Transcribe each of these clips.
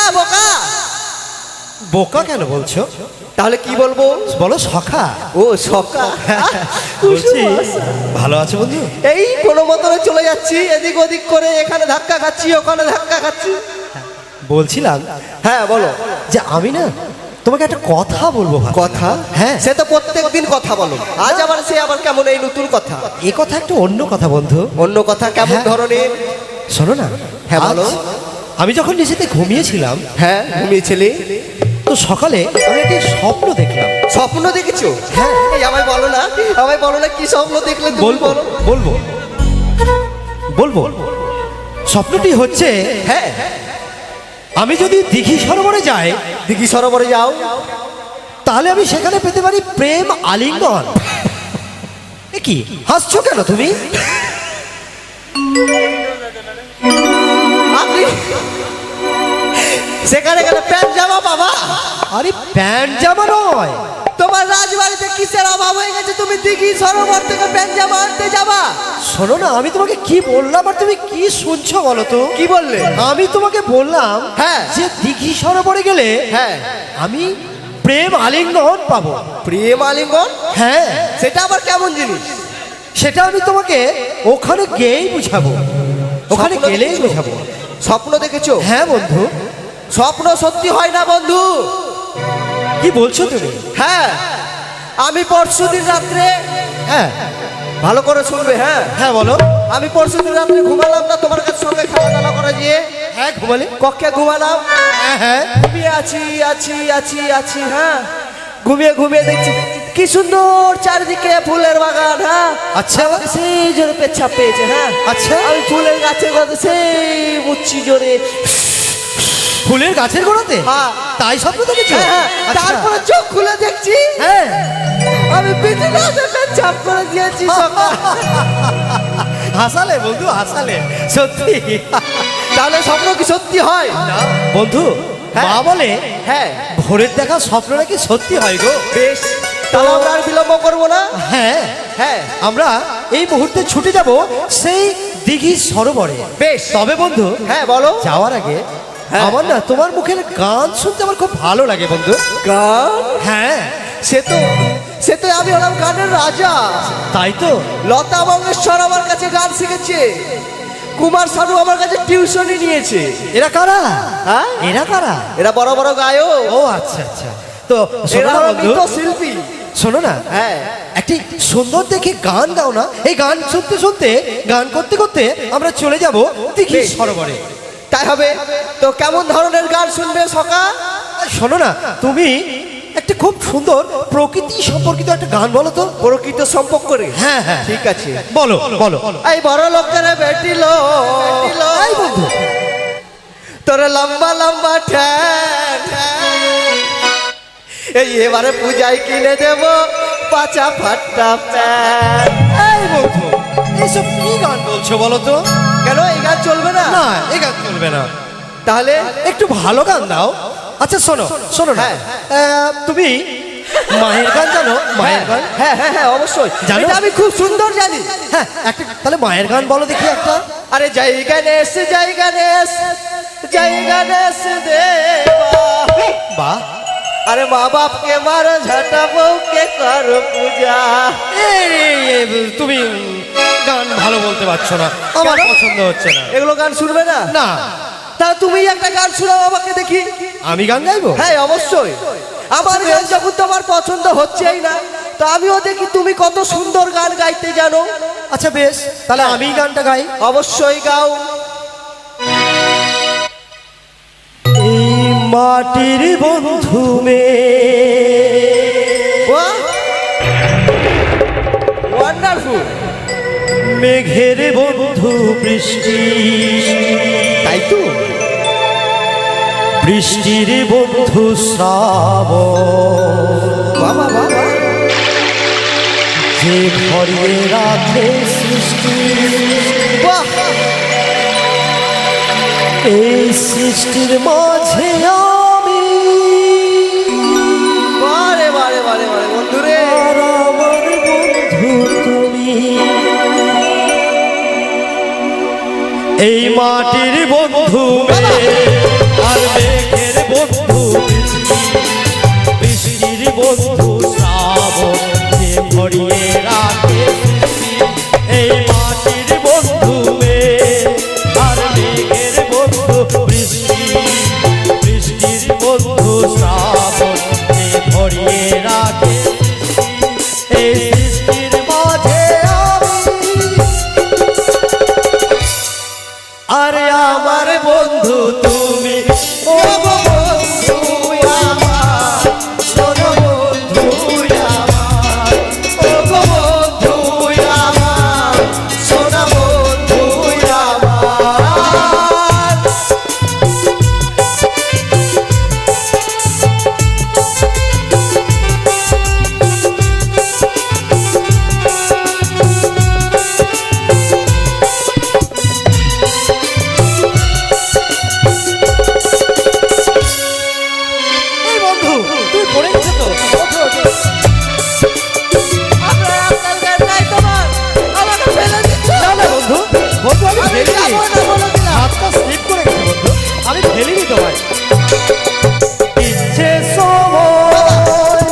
বোকা বোকা। বোকা কেন বলছো? তাহলে কি বলবো? বলো সখা। ও সখা। বলছি ভালো আছো বন্ধু? এই কোনো মতনে চলে যাচ্ছি, এদিক ওদিক করে, এখানে ধাক্কা খাচ্ছি, ওখানে ধাক্কা খাচ্ছি। বলছিলাম হ্যাঁ বলো। যে আমি না তোমাকে একটা কথা বলবো। কথা? হ্যাঁ। সে তো প্রত্যেকদিন কথা বলো, আজ আবার সে আবার কেমন এই নতুন কথা? এ কথা একটু অন্য কথা বন্ধু। অন্য কথা কেমন ধরনের? শোনো না। হ্যাঁ বলো। আমি যখন নিচেতে ঘুমিয়েছিলাম, হ্যাঁ ঘুমিয়েছিলি, তো সকালে আমি একটি স্বপ্ন দেখলাম। স্বপ্ন দেখেছো? হ্যাঁ। এই আমায় বলো না, আমায় বলো না কি স্বপ্ন দেখলে তুমি? বলবো বলবো বলবো। স্বপ্নটি হচ্ছে, হ্যাঁ, আমি যদি দিঘি সরোবরে যাই, দিঘি সরোবরে যাও, তাহলে আমি সেখানে পেতে পারি প্রেম আলিঙ্গন। এ কি হাসছো কেন তুমি? আপনি সেখানে গেলে প্যান্ট জামা বাবা? আরে প্যান্ট জামা নয়। তোমার রাজবাড়িতে কিসের অভাব হয়ে গেছে তুমি দিঘি সরোবর থেকে প্যান্ট জামা আনতে যাবা? শোনো না, আমি তোমাকে কি বললাম আর তুমি কি শুনছো বলো তো? কি বললে? আমি তোমাকে বললাম হ্যাঁ যে দিঘি সরোবরে গেলে হ্যাঁ আমি প্রেম আলিঙ্গন পাবো। প্রেম আলিঙ্গন? হ্যাঁ। সেটা আবার কেমন জিনিস? সেটা আমি তোমাকে ওখানে গিয়েই বুঝাবো, ওখানে স্বপ্ন গেলেই দেখেছো? বুঝাবো। স্বপ্ন দেখেছো? হ্যাঁ বন্ধু। স্বপ্ন সত্যি হয় না বন্ধু। কি বলছো তুমি? হ্যাঁ, আমি পরশুদিন রাত্রে, হ্যাঁ ভালো করে শুনবে, হ্যাঁ হ্যাঁ বলো। আমি পরশুদিন রাত্রে ঘুমালাম না তোমার কাছে সঙ্গে খাওয়া দাওয়া করা গিয়ে? হ্যাঁ ঘুমালে। কক্ষে ঘুমালাম, হ্যাঁ হ্যাঁ। ঘুমিয়ে আছি আছি আছি আছি, হ্যাঁ ঘুমিয়ে ঘুমিয়ে দেখছি কি সুন্দর চারিদিকে ফুলের বাগান। হ্যাঁ আচ্ছা। আমাকে সেই জোরে পেচ্ছাপ পেয়েছে। হ্যাঁ আচ্ছা। আমি ফুলের গাছের গোড়াতে সেই মুচ্ছি জোরে। ফুলের গাছের গোড়াতে? হ্যাঁ। তাই স্বপ্ন দেখেছো? হ্যাঁ, আচ্ছা। তারপরে চোখ খুলে দেখছি হ্যাঁ। আমি বিছানাতে পেচ্ছাপ করে দিয়েছি। হাসালে বন্ধু, হাসালে সত্যি। তাহলে স্বপ্ন কি সত্যি হয়? বন্ধু, হ্যাঁ। মা বলে হ্যাঁ ভোরের দেখা স্বপ্ন নাকি সত্যি হয় গো। বেশ, তাহলে আমরা আর বিলম্ব করবো না। হ্যাঁ হ্যাঁ আমরা এই মুহূর্তে ছুটে যাব সেই দিঘি সরোবরে। বেশ। তবে বন্ধু, হ্যাঁ বলো। যাওয়ার আগে হ্যাঁ। আমার না তোমার মুখের গান শুনতে আমার খুব ভালো লাগে বন্ধু। গান? হ্যাঁ সে তো আমি হলাম গানের রাজা। তাই তো। লতা মঙ্গেশকর আমার কাছে গান শিখেছে, কুমার শানু আমার কাছে টিউশনই নিয়েছে। এরা কারা? হ্যাঁ এরা কারা? এরা বড় বড় গায়ক। ও আচ্ছা আচ্ছা। তো শোনো এরা না হলো বন্ধু, মৃত শিল্পী। শোনো না, হ্যাঁ একটি সুন্দর দেখে গান গাও না। এই গান শুনতে শুনতে, গান করতে করতে আমরা চলে যাব দিঘি বেশ। সরোবরে। তাই হবে তো। কেমন ধরনের গান শুনবে সকা? শোনো না, তুমি একটা খুব সুন্দর প্রকৃতি সম্পর্কিত একটা গান বলো তো। প্রকৃত সম্পর্ক করে? হ্যাঁ হ্যাঁ ঠিক আছে, বলো বলো। এই বড় লোকের বেটিলো, এই বন্ধু, তোর লম্বা লম্বা ঠ্যাং, এই এবারে পূজায় কিনে দেব পাচা ফাট্টা প্যান্ট। এই বন্ধু, এইসব কি গান বলছো বলো তো? কেন এই গান চলবে না? না, এই গান চলবে না। তাহলে একটু ভালো গান দাও। আচ্ছা শোনো শোনো না, তুমি মায়ের গান জানো? মায়ের গান? হ্যাঁ হ্যাঁ হ্যাঁ অবশ্যই জানো? এটা আমি খুব সুন্দর জানি। হ্যাঁ একটা তাহলে মায়ের গান বলো দেখি একটা। আরে জয় গণেশ জয় গণেশ জয় গণেশ দেবা। বাহ। আরে মা বাপকে মারো ঝাঁটা বউকে করো পূজা। তুমি গান ভালো বলতে পারছো না, আমার কেন? পছন্দ হচ্ছে না। এগুলো গান শুনবে না? না। তা তুমি একটা গান শোনাও আমাকে দেখি। আমি গান গাইবো? হ্যাঁ অবশ্যই। আমার গান যখন তোমার পছন্দ হচ্ছেই না, তো আমিও দেখি তুমি কত সুন্দর গান গাইতে জানো। আচ্ছা বেশ, তাহলে আমি গানটা গাই। অবশ্যই গাও। এই মাটির বন্ধু ওয়ান্ডারফুল। মেঘের বন্ধু বৃষ্টি, তাই তো। বৃষ্টির বন্ধু শ্রাবণ, বাবা বাবা, যে ভরিয়ে রাখে সৃষ্টি। বাহ, এই সৃষ্টির মাঝে আমি, বারে বারে বারে বারে বন্ধুরে। আর আমার বন্ধু তুমি। এই মাটির বন্ধু আর মেঘের বন্ধু শ্রাবণ যে ভরিয়ে রাখে সৃষ্টি। এই মাটির বন্ধু মেঘ আর মেঘের বন্ধু বৃষ্টি, বৃষ্টির বন্ধু শ্রাবণ যে ভরিয়ে রাখে সৃষ্টি। এই সৃষ্টির মাঝে আরে আমার বন্ধু তুমি, ও বন্ধু আমার, শোনো বন্ধু আমার, ও বন্ধু আমার, শোনো বন্ধু আমার। এই বন্ধু তুই পড়ে গেছো তো, ওঠো ওঠো। আমরা আপনার জ্ঞান নাই তোমার, আমাকে ফেলে দিচ্ছ। না না বন্ধু, বন্ধু আমি আমি ফেলিনি, যাবো না বলে দিলাম। হাতটা স্লিপ করে গেছে বন্ধু, আমি ফেলিনি তোমায়। ইচ্ছে সময়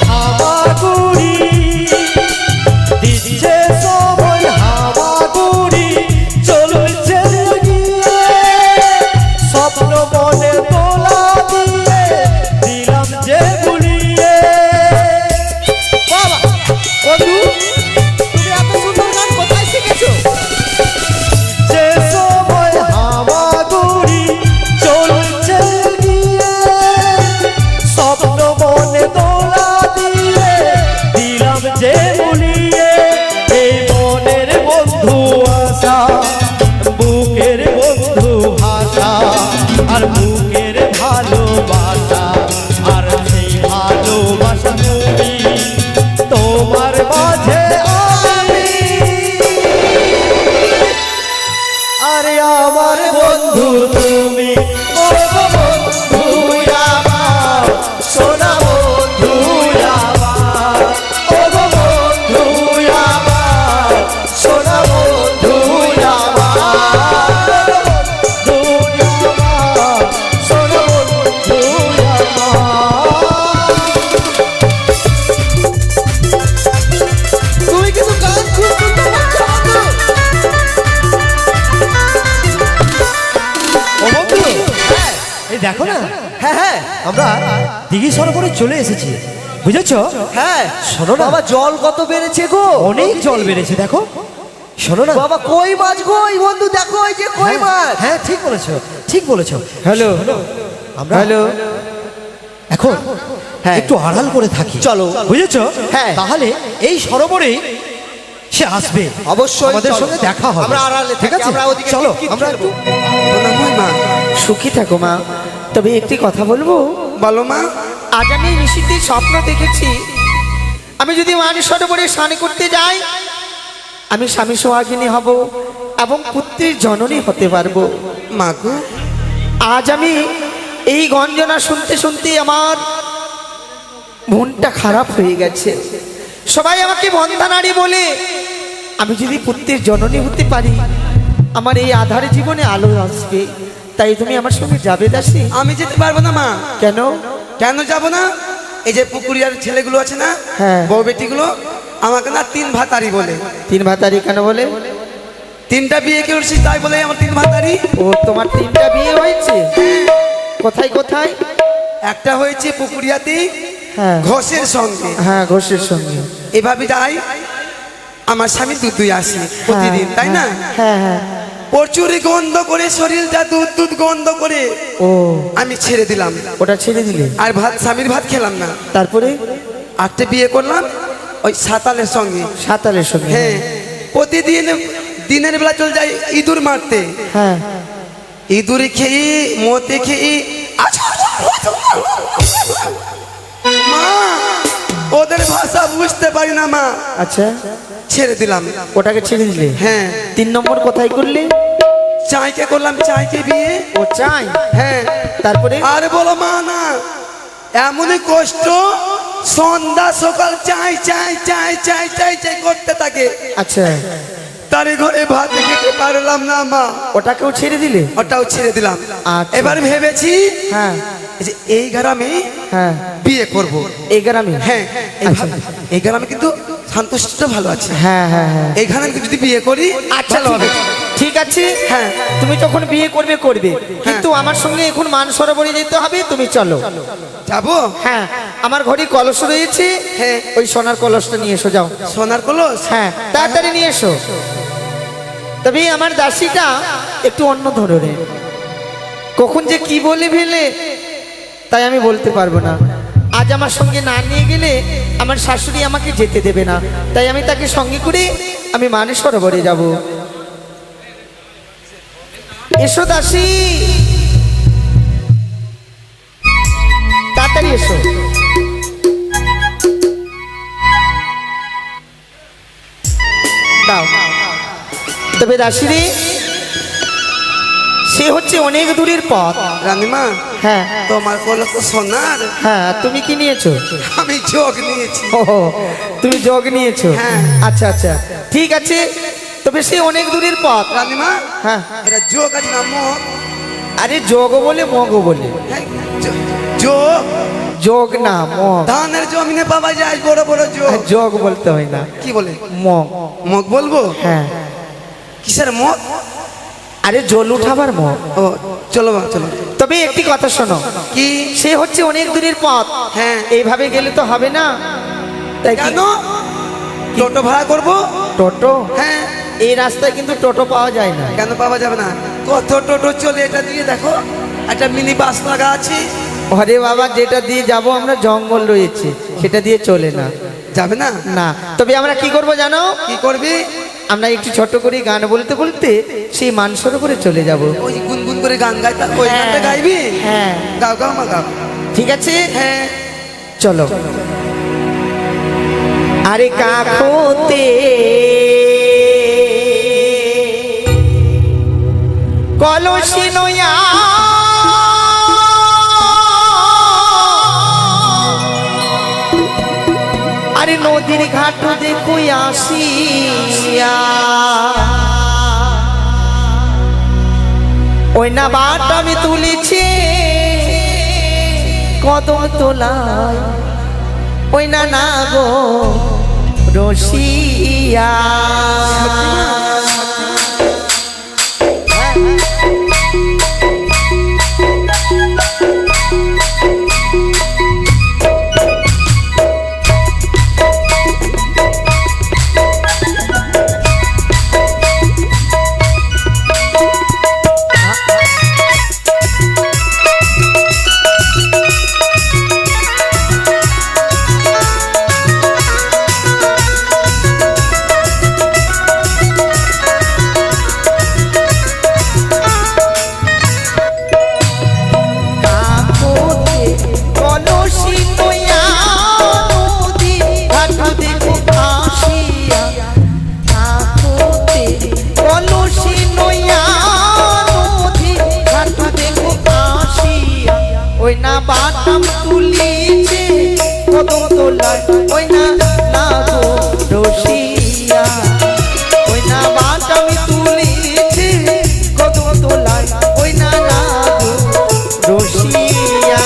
হামাগুড়ি, দিচ্ছে সময় হামাগুড়ি, চলছে গিয়ে স্বপ্ন মনে তোলা দিয়ে দিলাম যে গুলিয়ে। বাবা, বন্ধু, তুমি এত সুন্দর গান কোথায় শিখেছো? যে সময় হামাগুড়ি চলছে গিয়ে স্বপ্ন মনে তোলা দিয়ে দিলাম যে গুলিয়ে। এই মনের বন্ধু আশা, বুকের বন্ধু ভাষা, আর বুকের ভালোবাসা, আর সেই ভালোবাসা তুমি, তোমার মাঝে আমি। আরে আমার বন্ধু তুমি, ও বন্ধু আমার, সোনা বন্ধু আমার, ও বন্ধু আমার, সোনা বন্ধু আমার, বন্ধু আমার, সোনা বন্ধু আমার। তুমি কিন্তু গান খুব সুন্দর গাচ্ছো, বন্ধু। ও বন্ধু, এই দেখো না, হ্যাঁ হ্যাঁ আমরা দিঘি সরোবরে চলে এসেছি, বুঝেছো? হ্যাঁ, শোনো না, বাবা জল কত বেড়েছে গো, অনেক জল বেড়েছে, দেখো। শোনো না বাবা কই মাছ গো, এই বন্ধু দেখো এই যে কই হ্যাঁ, মাছ। হ্যাঁ ঠিক বলেছো, ঠিক বলেছো। হ্যালো আমরা হ্যালো, এখন হ্যাঁ। একটু আড়াল করে থাকি, চলো। বুঝেছো? হ্যাঁ। তাহলে এই সরোবরেই সে আসবে, অবশ্যই আমাদের চলো। সঙ্গে দেখা হবে। আমরা আড়ালে ঠিক থাকি, আছে, আমরা ওদিকে চলো কিটকিট আমরা খেলবো। একটু মা সুখী থাকো মা, তবে একটি কথা বলবো। বলো মা। আজ আমি নিশীথে স্বপ্ন দেখেছি, আমি যদি মান সরোবরে স্নান করতে যাই, আমি স্বামী সোহাগিনী হব এবং পুত্রের জননী হতে পারবো। মা গো, আজ আমি এই গঞ্জনা শুনতে শুনতে আমার মনটা খারাপ হয়ে গেছে। সবাই আমাকে বন্ধা নারী বলে, আমি যদি পুত্রের জননী হতে পারি, আমার এই আধার জীবনে আলো আসবে। তাই তুমি আমার সঙ্গে যাবে দাসী? আমি যেতে পারবো না মা। কেন? কেন যাব না? এই যে পুকুরিয়ার ছেলেগুলো আছে না, হ্যাঁ। বউ বেটিগুলো, আমাকে না তিন ভাতারি বলে। তিন ভাতারি কেন বলে? তিনটা বিয়ে করেছি তাই বলে আমার তিন ভাতারি। ও, তোমার তিনটা বিয়ে হয়েছে? কোথায় কোথায়? একটা হয়েছে পুকুরিয়াতে হ্যাঁ ঘোষের সঙ্গে, হ্যাঁ, ঘোষের সঙ্গে। এভাবে যাই আমার স্বামী দুধ দুই আসি প্রতিদিন, তাই না? হ্যাঁ হ্যাঁ। প্রচুর গন্ধ করে, শরীরটা দুধ দুধ গন্ধ করে ও, আমি ছেড়ে দিলাম, ওটা ছেড়ে দিলে? আর স্বামীর ভাত খেলাম না। তারপরে? আটটা বিয়ে করলাম ওই সাতালের সঙ্গে। সাঁতারের সঙ্গে? হ্যাঁ, প্রতিদিন দিনের বেলা চলে যায় ইঁদুর মারতে। হ্যাঁ। ইঁদুরে খেয়ে মতে খেয়ে মা, ওদের ভাষা বুঝতে পারি না মা, আচ্ছা, ছেড়ে দিলাম। ওটাকে ছেড়ে দিলে? হ্যাঁ, 3 নম্বর কোথায় করলে? চাইকে করলাম, চাইকে বিয়ে। ও, চাই। হ্যাঁ, তারপরে? আর বলো মা না, এমনই কষ্ট, সন্ধ্যা সকাল চাই চাই চাই চাই চাই চাই করতে থাকে। আচ্ছা, তার ঘরে ভাত খেতে পারলাম না মা, ওটাকেও ছেড়ে দিলে? ওটাও ছেড়ে দিলাম। আচ্ছা। এবার ভেবেছি হ্যাঁ, এই যে এই গ্রামে হ্যাঁ বিয়ে করব। এই গ্রামে? হ্যাঁ আচ্ছা। এই গ্রামে কিন্তু সন্তুষ্ট ভালো আছে। হ্যাঁ হ্যাঁ হ্যাঁ এইখানে যদি বিয়ে করি আচ্ছা ভালো হবে। ঠিক আছে। হ্যাঁ। তুমি যখন বিয়ে করবে করবে, কিন্তু আমার সঙ্গে এখন মানসরোবরে যেতে হবে, তুমি চলো। যাবো? হ্যাঁ, আমার ঘরে কলস রয়েছে, হ্যাঁ। ওই সোনার কলসটা নিয়ে এসো, যাও। সোনার কলস? হ্যাঁ, তাড়াতাড়ি নিয়ে এসো। তবে আমার দাসীটা একটু অন্য ধরনের, কখন যে কি বলে ফেলে তাই আমি বলতে পারবো না। আজ আমার সঙ্গে না নিয়ে গেলে আমার শাশুড়ি আমাকে যেতে দেবে না, তাই আমি তাকে সঙ্গে করে আমি মানসরোবরে যাব। এসো দাসী, তাড়াতাড়ি এসো। দাও। তবে দাসীরে, সে হচ্ছে অনেক দূরের পথ। রানীমা, হ্যাঁ তোমার কলস তো সোনার, হ্যাঁ, তুমি কি নিয়েছো? আমি যোগ নিয়েছি। ও, তুমি যোগ নিয়েছো? হ্যাঁ। আচ্ছা আচ্ছা, ঠিক আছে। তবে সে অনেক দূরের পথ। রানীমা, হ্যাঁ, এটা যোগ আছে না মগ? আরে যোগ বলে মগ বলে, হ্যাঁ, যোগ। যোগ না মগ। ধানের জমিনে পাওয়া যায় বড় বড় যোগ। যোগ বলতে হয় না, কি বলে? মগ। মগ বলবো? হ্যাঁ, কিসের মগ? আরে জল উঠাবার মগ। ও, চলো মা, চলো। তবে একটি কথা শোনো, কি? সে হচ্ছে অনেক দূরের পথ। হ্যাঁ। এইভাবে গেলে তো হবে না, তাই কি- কেন? টোটো ভাড়া করবো? টোটো? হ্যাঁ। এই রাস্তায় কিন্তু টোটো পাওয়া যায় না। কেন পাওয়া যাবে না? কত টোটো চলে, এটা দিয়ে দেখো, একটা মিনি বাস লাগা আছে। আরে বাবা, যেটা দিয়ে যাব আমরা জঙ্গল রয়েছে, সেটা দিয়ে চলে না। যাবে না? না, তবে আমরা কি করব জানো? কি করবি? আমরা একটু ছোট করে গান বলতে বলতে সেই মানসরোবরে চলে যাব। ওই গুনগুন করে গান গাইতা, ওই হ্যাঁ। গানটা গাইবি? হ্যাঁ, গাও গাও মা, গাও। ঠিক আছে। হ্যাঁ। চলো। আরে কাখতে কলসি নয়া, আরে নদীর ঘাট দেখো আসিয়া, ওই না বাট আমি তুলেছি কদম তোলায়, ওই না না গো রসিয়া। ওই না বাটাম তুলিছে কদম তোলায়, ওই না না গো রসিয়া, ওই না বাটাম তুলিছে কদম তোলায়, ওই না না গো রসিয়া।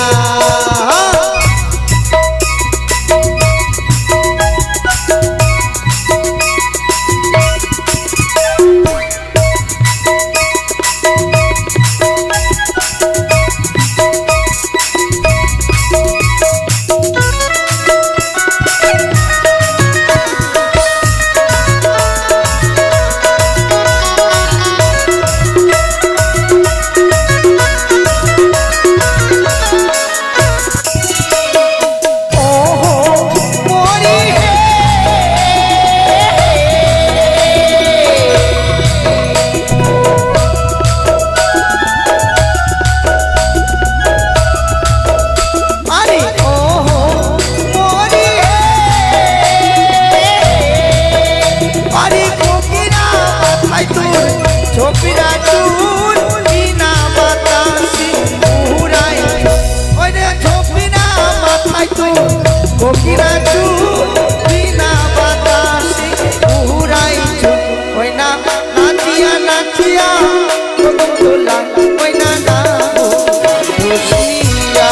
কোকিরা চুল বিনা বাতাসে উড়াইছো, ওই না নাচিয়া নাচিয়া কদম তোলা, ওই না না গো রসিয়া।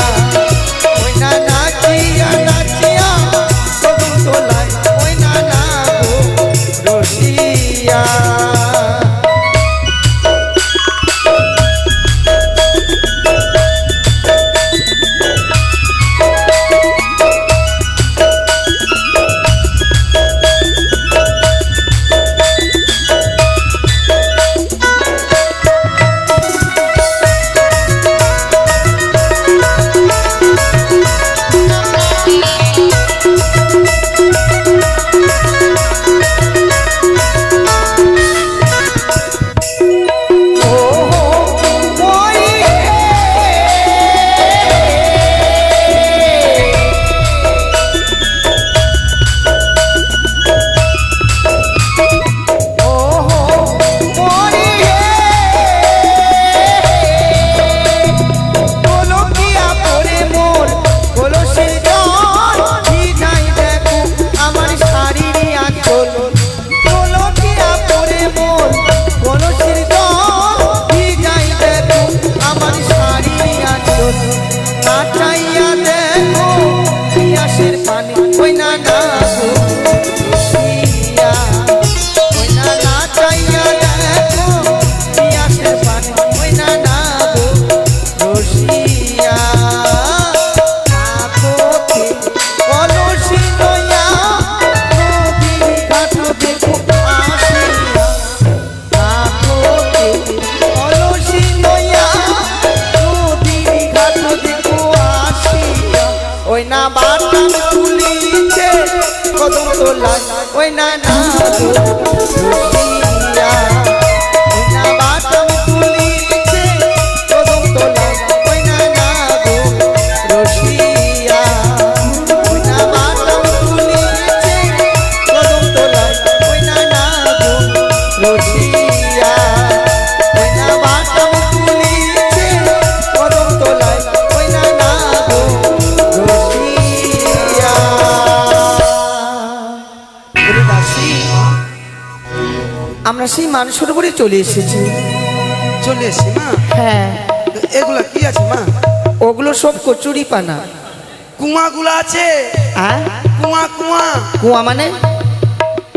ওই না বাটাম তুলিছে কদম তোলায় ওই না না রসিয়া ওই না বাটাম তুলিছে কদম তোলায় ওই না না রসিয়া ওই না বাটাম তুলিছে কদম তোলায় ওই না না রসিয়া ওই না বাটাম তুলিছে কদম তোলায় ওই না না আমরা সেই মানুষের উপরে চলে এসেছি। চলে এসছি মা। হ্যাঁ, তো এগুলা কি আছে মা? ওগুলো সব কচুরি পানা। কুয়াগুলো আছে? হ্যাঁ, কুয়া কুয়া। কুয়া মানে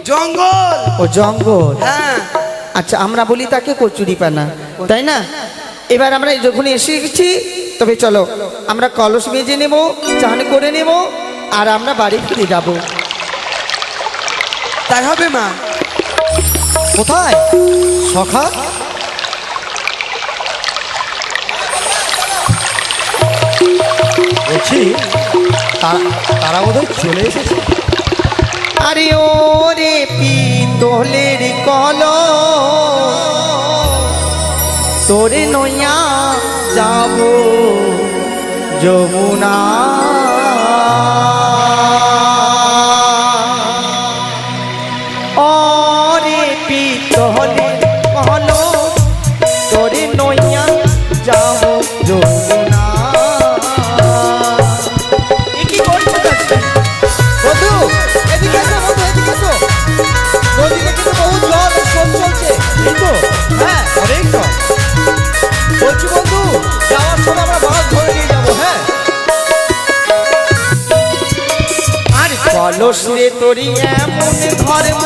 জঙ্গল। ও জঙ্গল। হ্যাঁ, আচ্ছা, আমরা বলি তাকে কচুরি পানা, তাই না? এবার আমরা যখন এসে গেছি, তবে চলো আমরা কলস মেজে নেব, চান করে নেব, আর আমরা বাড়ি ফিরে যাব। তাই হবে মা। কোথায় সখা? বলছি তারা বোধহয় চলে এসেছে। আরে ও রে পিতলের কল তোরে নইয়া যাব যমুনা, ওরে পিতলের কল তোরে নইয়া যাব যমুনা। কি করছো বন্ধু? এদিকে এসো বন্ধু, এদিকে এসো। নদীতে কিন্তু বহু জল স্রোত চলছে। এই তো, হ্যাঁ, অনেক তো। বলছি বন্ধু, যাওয়ার সময় আমরা মাছ ধরে নিয়ে যাবো। হ্যাঁ, আর কলস রে তোরি এমন ধর্ম,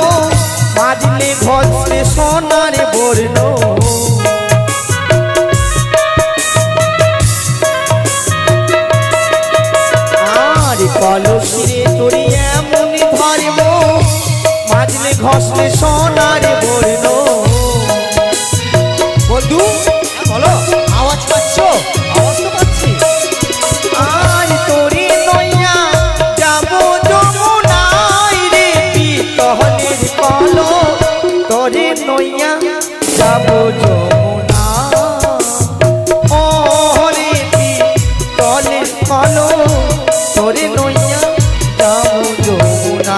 বাজলে ঘষলে সোনার বর্ণ। আর কলস রে তোরি এমন ধর্ম, বাজলে ঘষলে সোনার বর্ণ। বন্ধু বলো, আওয়াজ পাচ্ছ? আওয়াজ তো পাচ্ছি। আর তোরে নইয়া যাব যমুনায় রে পিতলের কল তোরে নইয়া যাব যমুনা, ও রে পিতলের কল তোরে নইয়া যাব যমুনা।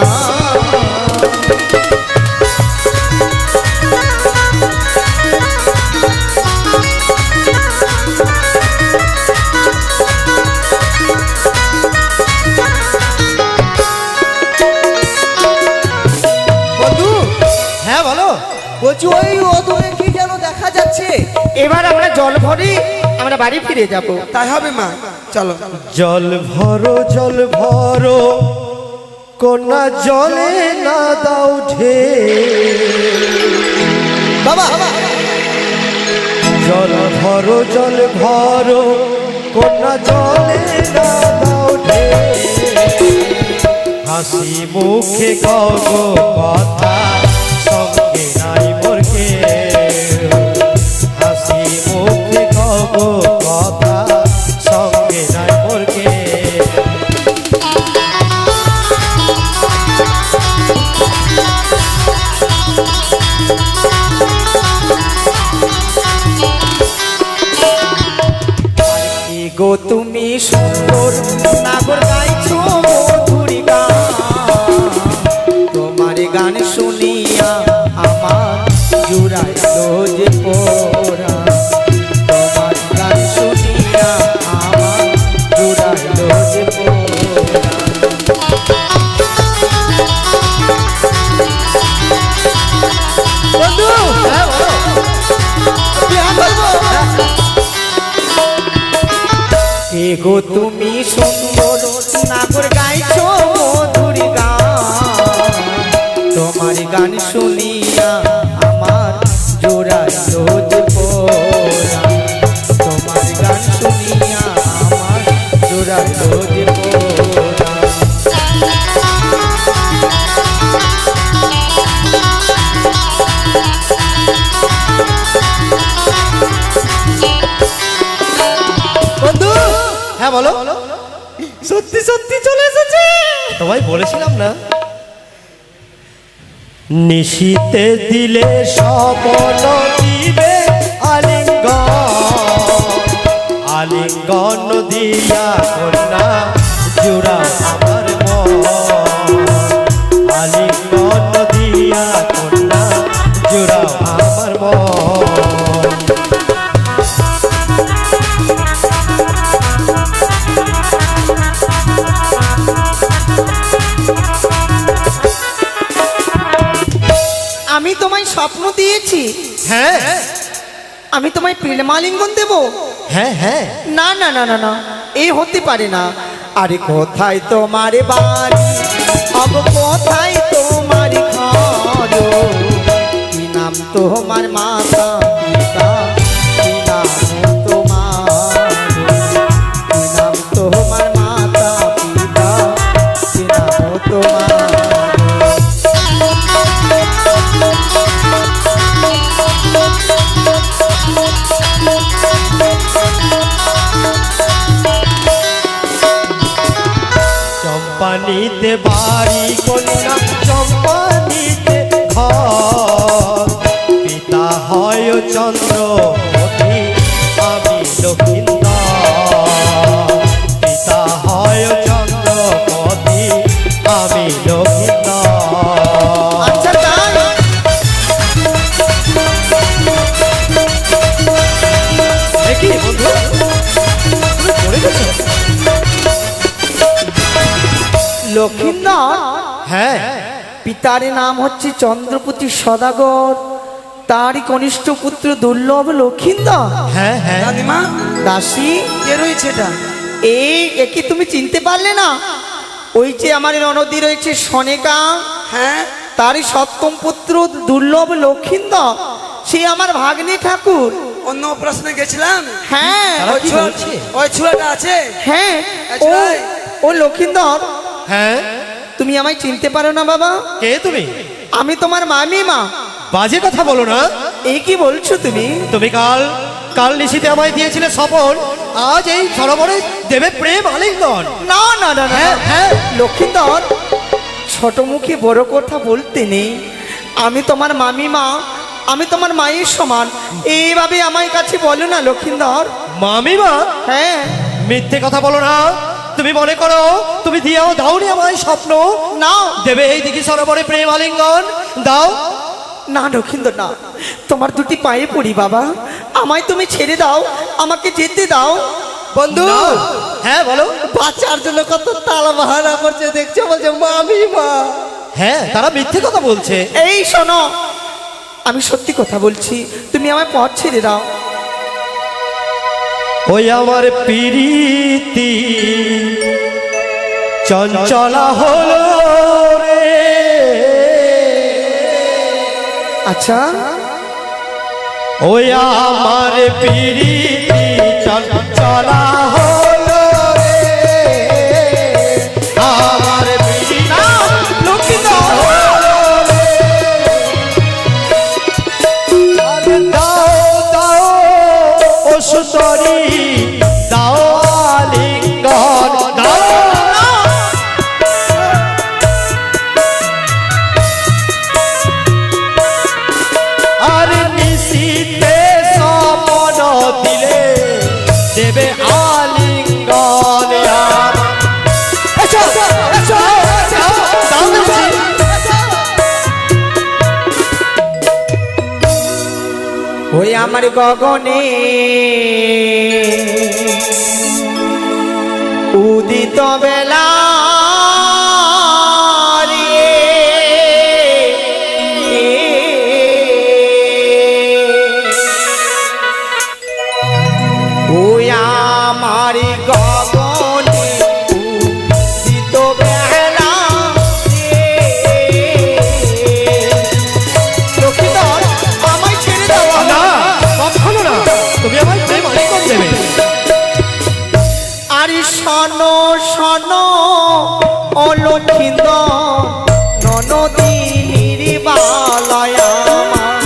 বন্ধু, হ্যাঁ বলো। বলছি ওই ওদূরে কি যেন দেখা যাচ্ছে। এবার আমরা জল ভরে আমরা বাড়ি ফিরে যাব। তাই হবে মা, চলো। জল ভরো কন্যা, জলে না দাও ঢেউ। বাবা জল ভরো কন্যা জলে না দাও হাসি মুখে গগ কথা সঙ্গে নাই মোরকে হাসি মুখে গগ কথা সঙ্গে নাই মোরকে গো তুমি সুন্দর নাগর গাইছো মধুরি গান তোমার গান শুনিয়া আমার জুড়াইলো যে পোরা তোমার গান শুনিয়া আমার জুড়াইলো যে পোরা বন্ধু হ্যাঁ বলো বিয়া করবো গো তুমি সুন্দর নাগর গাইছো মধুরি গান তোমার গান শুনিয়া আমার জোড়াইলো যে পোরা তোমার গান শুনিয়া আমার জোড়াইলো যে পোরা বন্ধু হ্যাঁ বলো সত্যি সত্যি চলে এসেছে তোমায় বলেছিলাম না নিশীতে দিলে স্বপন দিবে আলিঙ্গন দিয়া কন্যা জোড়া আমার মন আলিঙ্গন দিয়া কন্যা জোড়া আমার মন আমি তোমায় স্বপ্ন দিয়েছি হ্যাঁ আমি তোমায় প্রেমালিঙ্গন দেব হ্যাঁ হ্যাঁ না না না না না এই হতে পারে না আরে কোথায় তোমার বাড়ি অব কোথায় তোমার ঘর কি নাম তোমার মাতা পিতা কি নাম তোমার কি নাম তোমার মাতা পিতা কি নাম তোমার চম্পানিতে বাড়ি কন্যা চম্পানিতে ঘর পিতা হয় চন্দ্রমতি আমি লক্ষিন্দর পিতা হয় চন্দ্রমতি আমি লক্ষিন্দর আচ্ছা তাই কি বন্ধু তুমি পড়ে গেছো লক্ষিন্দর হ্যাঁ পিতার নাম হচ্ছে চন্দ্রপতি সদাগর তারই কনিষ্ঠ পুত্র দুর্লভ লক্ষিন্দর হ্যাঁ হ্যাঁ রানীমা দাসী কে রয়েছে এটা এই একে তুমি চিনতে পারলে না ওই যে আমার ননদী রয়েছে সনেকা হ্যাঁ তারই সপ্তম পুত্র দুর্লভ লক্ষিন্দর সে আমার ভাগ্নে ঠাকুর অন্য প্রশ্নে গেছিলাম হ্যাঁ তারা ওই কি ছোঁয়া- বলছে? ওই ছোঁয়াটা আছে হ্যাঁ ও ও লক্ষিন্দর হ্যাঁ তুমি আমায় চিনতে পারো না বাবা কে তুমি আমি তোমার মামিমা বাজে কথা বলো না এই কি বলছো তুমি তুমি কাল নিশীতে আমায় দিয়েছিলে স্বপন আজ এই সরোবরে দেবে প্রেম আলিঙ্গন না না না না হ্যাঁ, হ্যাঁ। লক্ষিন্দর ছোট মুখে বড় কথা বলতে নেই আমি তোমার মামিমা আমি তোমার মায়ের সমান এইভাবে আমার কাছে বলো না লক্ষিন্দর মামিমা হ্যাঁ মিথ্যে কথা বলো না তুমি মনে করো তুমি দিয়াও দাওনি আমায় স্বপ্ন নাও দেবে এই দিকে সরোবরে প্রেম আলিঙ্গন দাও না লক্ষিন্দর না তোমার দুটি পায়ে পড়ি বাবা আমায় তুমি ছেড়ে দাও আমাকে যেতে দাও বন্ধু না। হ্যাঁ বলো বাচ্চার জন্য কত তালা বাহানা করছে দেখছো বলছে মামিমা হ্যাঁ তারা মিথ্যে কথা বলছে এই শোনো আমি সত্যি কথা বলছি তুমি আমায় পথ ছেড়ে দাও ওই আমার প্রীতি চঞ্চলা হলো রে আচ্ছা ওই আমার পিড়িতি চলা হলো রে, আমার পিড়িতি দাও দাও ও সুন্দরী দাও আলিঙ্গন দাও। আর নিশীতে সমন দিলে দেবে আলিঙ্গন। ওই আমার গগনে উদিত বেলা রে, ওই আমার গগনে উদিত বেলা রে। লক্ষ্মীধর, আমায় ছেড়ে দাও। না কখনো না, তুমি আমার প্রেম আলিঙ্গন দেবে। আরে শোনো শোনো ও লক্ষ্মীধর, ননদীর বালায় আমার।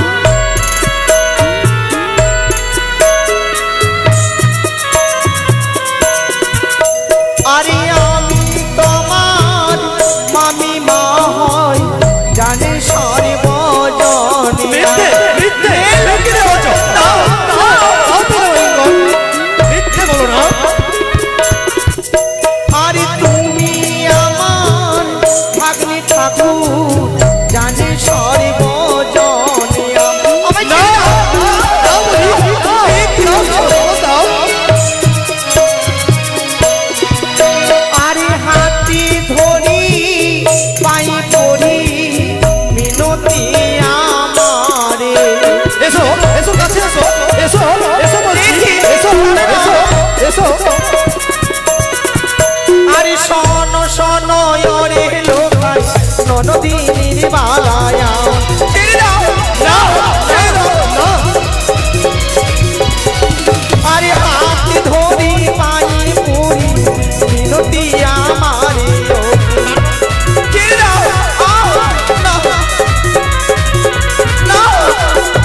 আরে আমি তোমার মামি মা হয়, জানে সর্বজনে। মিথ্যে মিথ্যে মিথ্যে বলছো। দাও দাও দাও তুমি আলিঙ্গন, মিথ্যে বলো না। আরে তুমি আমার ভাগ্নে ঠাকুর, জানে সর্বজনে। আমায় না ছেড়ে দাও। দাও বলি, দাও। আরে হাতি ধরি পাই পড়ি মিনতি আমারে। এসো এসো কাছে এসো, এসো এসো বলছি, এসো এসো এসো। আরে শোনো শোনো ওরে লোকাই, ননদিনীর বালায়া। ছেড়ে দাও। না ছেড়ে দাও না। আরে হাতি ধরি পাই পড়ি মিনতি আমারে। ছেড়ে দাও। আও, না, না।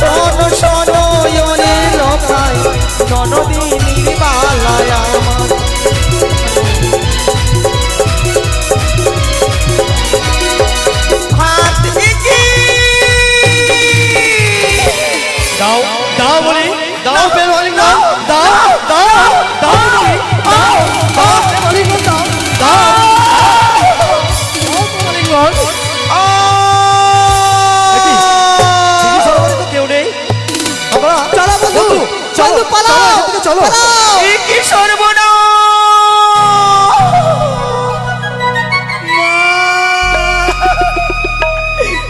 শোনো শোনো ওরে লোকাই, ননদিনীর বালায়া আমার। হাত এগিয়ে। দাও দাও বলি, দাও প্রেম আলিঙ্গন, দাও দাও দাও বলি, দাও দাও প্রেম আলিঙ্গন, দাও দাও দাও প্রেম আলিঙ্গন। দেখি, দেখি সরোবরে তো কেউ নেই। আমরা চলো বন্ধু, চলো পালাও, চলো এ কি সর্বনাশ!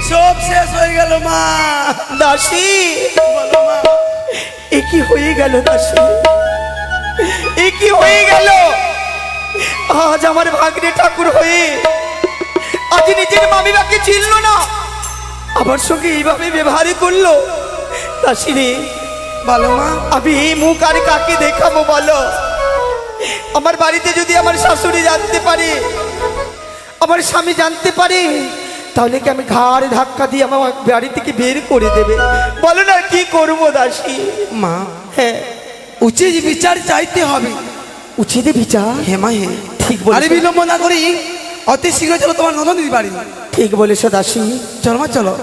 সব শেষ হয়ে গেল মা। দাসী, বলো মা। এ কি হয়ে গেল দাসী? এ কি হয়ে গেল? আজ আমার ভাগ্নে ঠাকুর হয়ে আজ নিজের মামিমাকে চিনল না, আমার সঙ্গে এইভাবে ব্যবহারই করলো। দাসী রে, বলো মা। আমি এই মুখ আর কাকে দেখাবো বলো? আমার বাড়িতে যদি আমার শাশুড়ি জানতে পারে, আমার স্বামী জানতে পারে, তাহলে কি আমি ঘাড় ধাক্কা দিয়ে আমার বাড়ি থেকে বের করে দেবে? বলো না, কি করবো দাসী? মা, হ্যাঁ, উচিত বিচার চাইতে হবে। উচিত বিচার? হে মা হে, ঠিক বলেছো। আরে বিলম্ব না করি অতি শীঘ্র চলো তোমার ননদিনীর বাড়ি। ঠিক বলেছো দাসী, চলো মা চলো।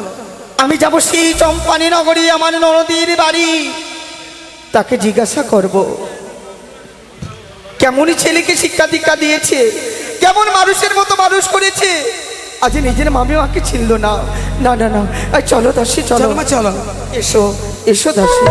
আমি যাবো সেই চম্পানি নগরী, আমার ননদীর বাড়ি। তাকে জিজ্ঞাসা করব কেমনই ছেলেকে শিক্ষা দীক্ষা দিয়েছে, কেমন মানুষের মতো মানুষ করেছে, আজ নিজের মামি মাকে চিনল না। না না না, চলো দাসী চলো। চলো মা চলো। এসো এসো দাসী।